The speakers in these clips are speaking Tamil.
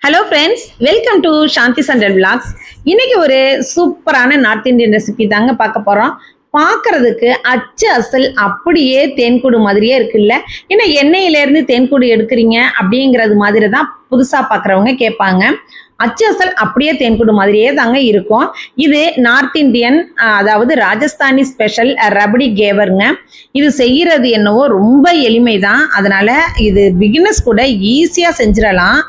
Hello friends, welcome to Shanthi Sandal vlogs. இன்னைக்கு ஒரு சூப்பரான நார்த் இந்தியன் ரெசிபி தாங்க பார்க்க போகிறோம். பார்க்கறதுக்கு அச்சு அசல் அப்படியே தேன்கூடு மாதிரியே இருக்குல்ல. ஏன்னா எண்ணெயிலேருந்து தேன்கூடு எடுக்கிறீங்க அப்படிங்கிறது மாதிரி தான் புதுசாக பார்க்குறவங்க கேட்பாங்க. அச்சு அசல் அப்படியே தேன்கூடு மாதிரியே தாங்க இருக்கும். இது நார்த் இந்தியன், அதாவது ராஜஸ்தானி ஸ்பெஷல் ரபடி கேவருங்க. இது செய்கிறது என்னவோ ரொம்ப எளிமை தான். அதனால இது பிகினர்ஸ் கூட ஈஸியாக செஞ்சிடலாம்.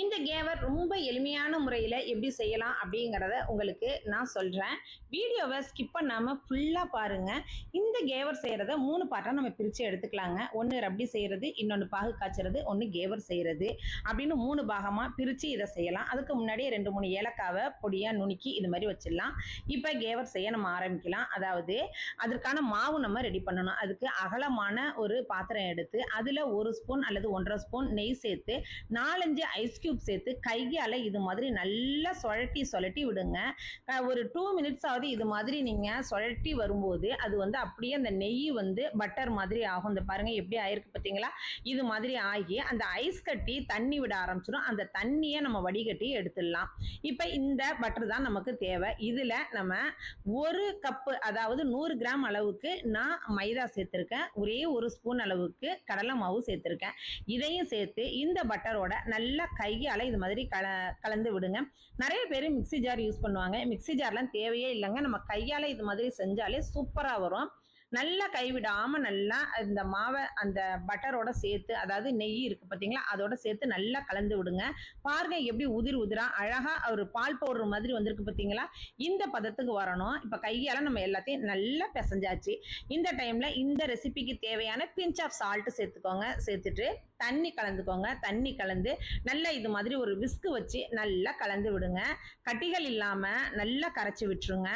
இந்த கேவர் ரொம்ப எளிமையான முறையில் எப்படி செய்யலாம் அப்படிங்கிறத உங்களுக்கு நான் சொல்கிறேன். வீடியோவை ஸ்கிப் பண்ணாமல் ஃபுல்லாக பாருங்கள். இந்த கேவர் செய்கிறத 3 பார்ட்டாக நம்ம பிரித்து எடுத்துக்கலாங்க. ஒன்று ரப்டி செய்கிறது, இன்னொன்று பாகு காய்ச்சறது, ஒன்று கேவர் செய்கிறது அப்படின்னு 3 பாகமாக பிரித்து இதை செய்யலாம். அதுக்கு முன்னாடியே 2-3 ஏலக்காவை பொடியாக நுணுக்கி இது மாதிரி வச்சிடலாம். இப்போ கேவர் செய்ய நம்ம ஆரம்பிக்கலாம். அதாவது அதற்கான மாவு நம்ம ரெடி பண்ணணும். அதுக்கு அகலமான ஒரு பாத்திரம் எடுத்து அதில் 1 ஸ்பூன் அல்லது 1.5 ஸ்பூன் நெய் சேர்த்து 4-5 ஐஸ் கியூப் சேர்த்து கையால் இது மாதிரி நல்லா சுழட்டி விடுங்க. ஒரு 2 மினிட்ஸ் ஆகுது. இது மாதிரி நீங்கள் சுழட்டி வரும்போது அது அப்படியே அந்த நெய் பட்டர் மாதிரி ஆகும். இந்த பாருங்க எப்படி ஆயிருக்கு பார்த்தீங்களா? இது மாதிரி ஆகி அந்த ஐஸ் கட்டி தண்ணி விட ஆரம்பிச்சிடும். அந்த தண்ணியை நம்ம வடிகட்டி எடுத்துடலாம். இப்போ இந்த பட்டர் தான் நமக்கு தேவை. இதில் நம்ம 1 கப்பு, அதாவது 100 கிராம் அளவுக்கு நான் மைதா சேர்த்துருக்கேன். ஒரே 1 ஸ்பூன் அளவுக்கு கடலை மாவு சேர்த்துருக்கேன். இதையும் சேர்த்து இந்த பட்டரோட நல்லா கையால் இது மாதிரி கலந்து விடுங்க. நிறைய பேர் மிக்சி ஜார் யூஸ் பண்ணுவாங்க. மிக்சி ஜார்லாம் தேவையே இல்லைங்க. நம்ம கையால் இது மாதிரி செஞ்சாலே சூப்பராக வரும். நல்லா கைவிடாமல் நல்லா இந்த மாவை அந்த பட்டரோட சேர்த்து, அதாவது நெய் இருக்குது பார்த்தீங்களா, அதோட சேர்த்து நல்லா கலந்து விடுங்க. பாருங்க எப்படி உதிரா அழகாக ஒரு பால் பவுடர் மாதிரி வந்திருக்கு பார்த்தீங்களா? இந்த பதத்துக்கு வரணும். இப்போ கையால் நம்ம எல்லாத்தையும் நல்லா பிசைஞ்சாச்சு. இந்த டைமில் இந்த ரெசிபிக்கு தேவையான பிஞ்ச் ஆஃப் சால்ட்டு சேர்த்துக்கோங்க. சேர்த்துட்டு தண்ணி கலந்துக்கோங்க. தண்ணி கலந்து நல்லா இது மாதிரி ஒரு விஸ்கு வச்சு நல்லா கலந்து விடுங்க. கட்டிகள் இல்லாமல் நல்லா கரைச்சி விட்டுருங்க.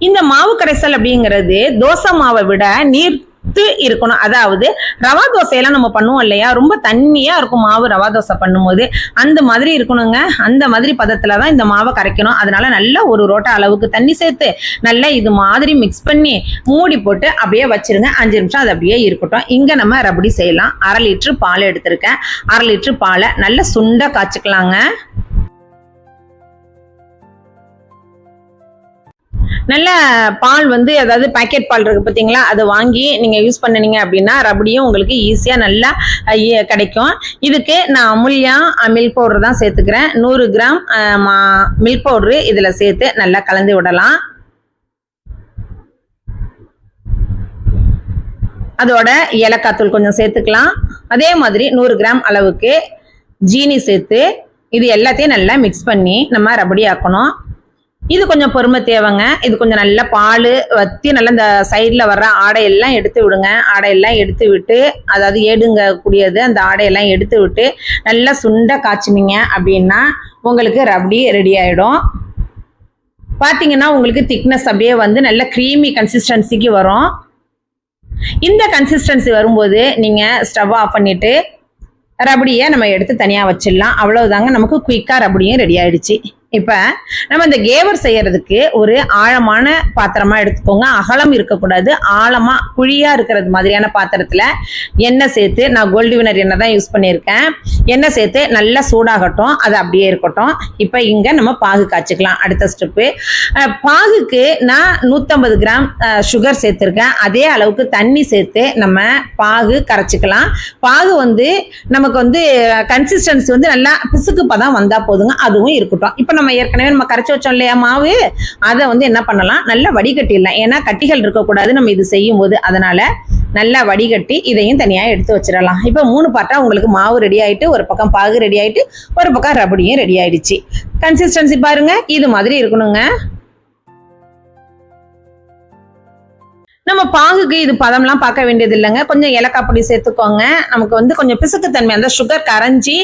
இந்த மாவு கரைசல் அப்படிங்கிறது தோசை மாவை விட நீர்த்து இருக்கணும். அதாவது ரவா தோசையெல்லாம் நம்ம பண்ணுவோம் இல்லையா, ரொம்ப தண்ணியா இருக்கும் மாவு. ரவா தோசை பண்ணும்போது அந்த மாதிரி இருக்கணுங்க. அந்த மாதிரி பதத்துல தான் இந்த மாவை கரைக்கணும். அதனால நல்லா ஒரு ரோட்டா அளவுக்கு தண்ணி சேர்த்து நல்லா இது மாதிரி மிக்ஸ் பண்ணி மூடி போட்டு அப்படியே வச்சிருங்க. 5 நிமிஷம் அது அப்படியே இருக்கட்டும். இங்க நம்ம ரபடி செய்யலாம். 1/2 லிட்டர் பால் எடுத்திருக்கேன். 1/2 லிட்டர் பாலை நல்லா சுண்டா காய்ச்சிக்கலாங்க. நல்ல பால் அதாவது பேக்கெட் பால் இருக்குது பார்த்தீங்களா, அதை வாங்கி நீங்கள் யூஸ் பண்ணினீங்க அப்படின்னா ரபடியும் உங்களுக்கு ஈஸியாக நல்லா கிடைக்கும். இதுக்கு நான் அமுல்யா மில்க் பவுடர் தான் சேர்த்துக்கிறேன். 100 கிராம் மில்க் பவுட்ரு இதில் சேர்த்து நல்லா கலந்து விடலாம். அதோட ஏலக்காய் தூள் கொஞ்சம் சேர்த்துக்கலாம். அதே மாதிரி 100 கிராம் அளவுக்கு ஜீனி சேர்த்து இது எல்லாத்தையும் நல்லா மிக்ஸ் பண்ணி நம்ம ரபடி ஆக்கணும். இது கொஞ்சம் பொறுமை தேவைங்க. இது கொஞ்சம் நல்லா பால் வற்றி நல்லா இந்த சைடில் வர்ற ஆடையெல்லாம் எடுத்து விடுங்க. ஆடையெல்லாம் எடுத்து விட்டு, அதாவது ஏடுங்க கூடியது அந்த ஆடையெல்லாம் எடுத்து விட்டு நல்லா சுண்டை காய்ச்சினீங்க அப்படின்னா உங்களுக்கு ரபடி ரெடி ஆகிடும். பார்த்தீங்கன்னா உங்களுக்கு திக்னஸ் அப்படியே நல்ல க்ரீமி கன்சிஸ்டன்சிக்கு வரும். இந்த கன்சிஸ்டன்சி வரும்போது நீங்கள் ஸ்டவ் ஆஃப் பண்ணிவிட்டு ரபடியை நம்ம எடுத்து தனியாக வச்சிடலாம். அவ்வளவுதாங்க, நமக்கு குயிக்காக ரபடியும் ரெடி ஆகிடுச்சு. இப்போ நம்ம இந்த கேவர் செய்யறதுக்கு ஒரு ஆழமான பாத்திரமா எடுத்துக்கோங்க. அகலம் இருக்கக்கூடாது, ஆழமா குழியா இருக்கிறது மாதிரியான பாத்திரத்துல எண்ணெய் சேர்த்து, நான் கோல்டு வினர் எண்ணெய் தான் யூஸ் பண்ணியிருக்கேன். எண்ணெய் சேர்த்து நல்லா சூடாகட்டும். அது அப்படியே இருக்கட்டும். இப்போ இங்க நம்ம பாகு காய்ச்சிக்கலாம். அடுத்த ஸ்டெப்பு, பாகுக்கு நான் 150 கிராம் சுகர் சேர்த்துருக்கேன். அதே அளவுக்கு தண்ணி சேர்த்து நம்ம பாகு கரைச்சிக்கலாம். பாகு நமக்கு கன்சிஸ்டன்சி நல்லா பிசுக்கு பதம் வந்தா போதுங்க. அதுவும் இருக்கட்டும். இப்போ நம்ம ஏற்கனவே நம்ம கரைச்சி வச்சோம் இல்லையா மாவு, அதை என்ன பண்ணலாம், நல்லா வடிகட்டிடலாம். ஏன்னா கட்டிகள் இருக்கக்கூடாது நம்ம இது செய்யும் போது. அதனால நல்லா வடிகட்டி இதையும் தனியாக எடுத்து வச்சிடலாம். இப்போ 3 பார்ட்டா உங்களுக்கு மாவு ரெடி ஆயிட்டு, ஒரு பக்கம் பாகு ரெடி ஆயிட்டு, ஒரு பக்கம் ரபடியும் ரெடி ஆயிடுச்சு. கன்சிஸ்டன்சி பாருங்க, இது மாதிரி இருக்கணுங்க. நம்ம பாகுக்கு இது பதம்லாம் பார்க்க வேண்டியது இல்லைங்க. கொஞ்சம் ஏலக்காய் பொடி சேர்த்துக்கோங்க. நமக்கு கொஞ்சம் பிசுக்குத்தன்மை அந்த சுகர் கரைஞ்சி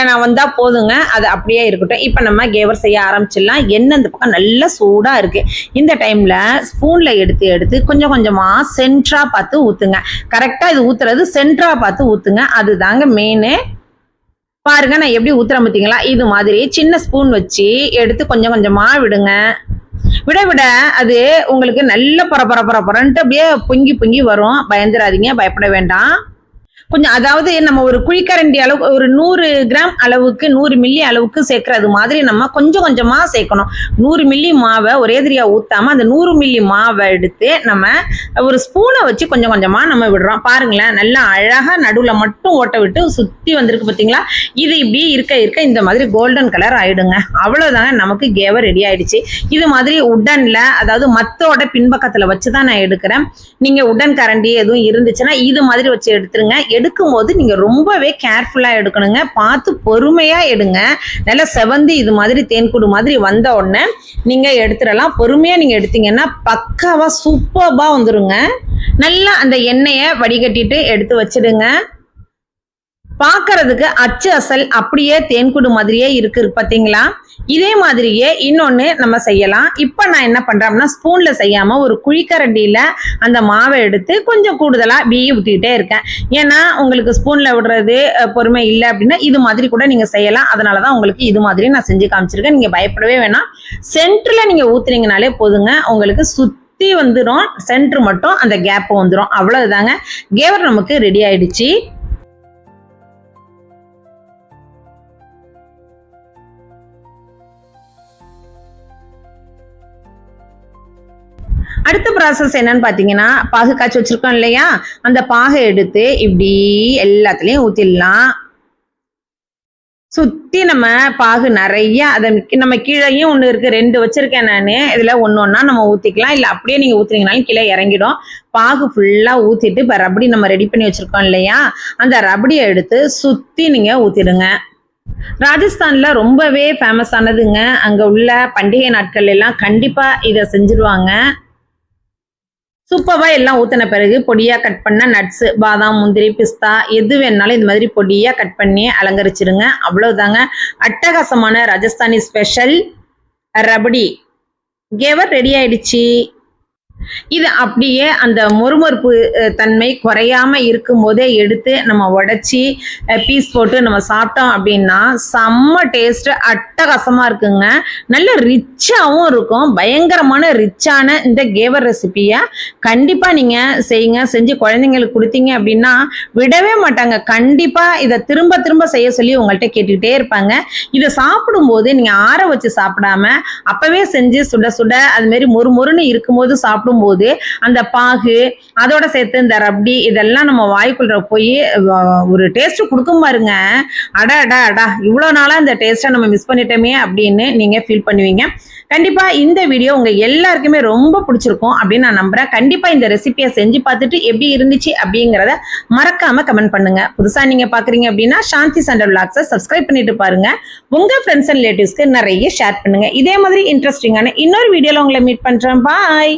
நான் வந்தால் போதுங்க. அது அப்படியே இருக்கட்டும். இப்போ நம்ம கேவர் செய்ய ஆரம்பிச்சிடலாம். எண்ணெய் இந்த பக்கம் நல்லா சூடாக இருக்குது. இந்த டைமில் ஸ்பூனில் எடுத்து கொஞ்சம் கொஞ்சமாக சென்டராக பார்த்து ஊற்றுங்க. கரெக்டாக இது ஊற்றுறது சென்டராக பார்த்து ஊற்றுங்க. அதுதாங்க மெயினு. பாருங்க நான் எப்படி ஊற்றுறேன் பார்த்தீங்களா? இது மாதிரி சின்ன ஸ்பூன் வச்சு எடுத்து கொஞ்சம் கொஞ்சமாக விடுங்க. விட விட அது உங்களுக்கு நல்ல பரபரன்ட்டு அப்படியே பொங்கி பொங்கி வரும். பயந்துராதீங்க, பயப்பட வேண்டாம். கொஞ்சம் அதாவது நம்ம ஒரு குழிக்கரண்டி அளவு ஒரு 100 கிராம் அளவுக்கு 100 மில்லி அளவுக்கு சேர்க்கறது மாதிரி நம்ம கொஞ்சம் கொஞ்சமா சேர்க்கணும். 100 மில்லி மாவை ஒரேதிரியா ஊத்தாம அந்த 100 மில்லி மாவை எடுத்து நம்ம ஒரு ஸ்பூனை வச்சு கொஞ்சம் கொஞ்சமா நம்ம விடுறோம். பாருங்களேன், நல்லா அழகா நடுவுல மட்டும் ஓட்ட விட்டு சுத்தி வந்திருக்கு பார்த்தீங்களா? இது இப்படி இருக்க இருக்க இந்த மாதிரி கோல்டன் கலர் ஆயிடுங்க. அவ்வளவுதாங்க, நமக்கு கேவர் ரெடி ஆயிடுச்சு. இது மாதிரி உடன்ல, அதாவது மத்தோட பின்பக்கத்துல வச்சுதான் நான் எடுக்கிறேன். நீங்க உடன் கரண்டி எதுவும் இருந்துச்சுன்னா இது மாதிரி வச்சு எடுத்துருங்க. எடுக்கும் போது நீங்க ரொம்பவே கேர்ஃபுல்லா எடுக்கணுங்க. பார்த்து பொறுமையா எடுங்க. நல்லா செவந்து இது மாதிரி தேன்கூடு மாதிரி வந்த உடனே நீங்க எடுத்துடலாம். பொறுமையா நீங்க எடுத்தீங்கன்னா பக்காவா சூப்பர்பா வந்துருங்க. நல்லா அந்த எண்ணெயை வடிகட்டிட்டு எடுத்து வச்சிடுங்க. பார்க்கறதுக்கு அச்சு அசல் அப்படியே தேன்கூடு மாதிரியே இருக்கு பார்த்தீங்களா? இதே மாதிரியே இன்னொன்னு நம்ம செய்யலாம். இப்ப நான் என்ன பண்றேன் அப்படின்னா, ஸ்பூன்ல செய்யாம ஒரு குழிக்கரண்டியில அந்த மாவை எடுத்து கொஞ்சம் கூடுதலா அப்படியே ஊத்திக்கிட்டே இருக்கேன். ஏன்னா உங்களுக்கு ஸ்பூன்ல விடுறது பொறுமை இல்லை அப்படின்னா இது மாதிரி கூட நீங்க செய்யலாம். அதனாலதான் உங்களுக்கு இது மாதிரி நான் செஞ்சு காமிச்சிருக்கேன். நீங்க பயப்படவே வேணாம். சென்டர்ல நீங்க ஊத்துனீங்கனாலே போதுங்க, உங்களுக்கு சுத்தி வந்துடும். சென்டர் மட்டும் அந்த கேப் வந்துடும். அவ்வளவுதாங்க, கேவர் நமக்கு ரெடி ஆயிடுச்சு. அடுத்த ப்ராசஸ் என்னன்னு பாத்தீங்கன்னா, பாகு காய்ச்சி வச்சிருக்கோம் இல்லையா, அந்த பாகை எடுத்து இப்படி எல்லாத்துலயும் ஊத்திடலாம். சுத்தி நம்ம பாகு நிறைய அதை நம்ம கீழேயும் ஒண்ணு இருக்கு, 2 வச்சிருக்கேன் நானு. இதுல ஒண்ணா நம்ம ஊத்திக்கலாம். இல்ல அப்படியே நீங்க ஊத்துனீங்கனாலும் கீழே இறங்கிடும். பாகு ஃபுல்லா ஊத்திட்டு இப்ப ரபடி நம்ம ரெடி பண்ணி வச்சிருக்கோம் இல்லையா, அந்த ரபடியை எடுத்து சுத்தி நீங்க ஊத்திடுங்க. ராஜஸ்தான்ல ரொம்பவே ஃபேமஸ் ஆனதுங்க. அங்க உள்ள பண்டிகை நாட்கள் எல்லாம் கண்டிப்பா இதை செஞ்சிருவாங்க. சூப்பர்வா எல்லாம் ஊத்தின பிறகு பொடியா கட் பண்ண நட்ஸ், பாதாம், முந்திரி, பிஸ்தா எது வேணாலும் இது மாதிரி பொடியா கட் பண்ணி அலங்கரிச்சிருங்க. அவ்வளவுதாங்க, அட்டகாசமான ராஜஸ்தானி ஸ்பெஷல் ரபடி கேவர் ரெடி ஆயிடுச்சு. இது அப்படியே அந்த மொறுமொறுப்பு தன்மை குறையாம இருக்கும் போதே எடுத்து நம்ம உடைச்சி பீஸ் போட்டு நம்ம சாப்பிட்டோம் அப்படின்னா செம்ம டேஸ்ட், அட்டகாசமா இருக்குங்க. நல்ல ரிச்சாகவும் இருக்கும். பயங்கரமான ரிச்சான இந்த கேவர் ரெசிபியை கண்டிப்பா நீங்க செய்யுங்க. செஞ்சு குழந்தைங்களுக்கு கொடுத்தீங்க அப்படின்னா விடவே மாட்டாங்க. கண்டிப்பா இதை திரும்ப திரும்ப செய்ய சொல்லி உங்கள்கிட்ட கேட்டுக்கிட்டே இருப்பாங்க. இதை சாப்பிடும்போது நீங்க ஆற வச்சு சாப்பிடாம அப்பவே செஞ்சு சுட சுட அது மாதிரி மொறுமொறுன்னு இருக்கும்போது சாப்பிடும் போது அந்த பாகு அதோட சேர்த்து இந்த ரப்டி இதெல்லாம் நம்ம வாய்க்குள்ள போய் ஒரு டேஸ்ட் கொடுக்கும் பாருங்க. அடா அடா அடா, இவ்வளவு நாளா இந்த டேஸ்ட்டை நம்ம மிஸ் பண்ணிட்டோமே அப்படின்னு நீங்க ஃபீல் பண்ணுவீங்க. கண்டிப்பா இந்த வீடியோ உங்க எல்லாருக்குமே ரொம்ப பிடிச்சிருக்கும் அப்படின்னு நான் நம்புறேன். கண்டிப்பா இந்த ரெசிபியை செஞ்சு பார்த்துட்டு எப்படி இருந்துச்சு அப்படிங்கறத மறக்காம கமெண்ட் பண்ணுங்க. புதுசா நீங்க பாக்குறீங்க அப்படின்னா சாந்தி சண்டர் விளாக்ஸை சப்ஸ்கிரைப் பண்ணிட்டு பாருங்க. உங்க ஃப்ரெண்ட்ஸ் அண்ட் ரிலேட்டிவ்ஸ்க்கு நிறைய ஷேர் பண்ணுங்க. இதே மாதிரி இன்ட்ரெஸ்டிங்கான இன்னொரு வீடியோல உங்களை மீட் பண்றேன். பாய்.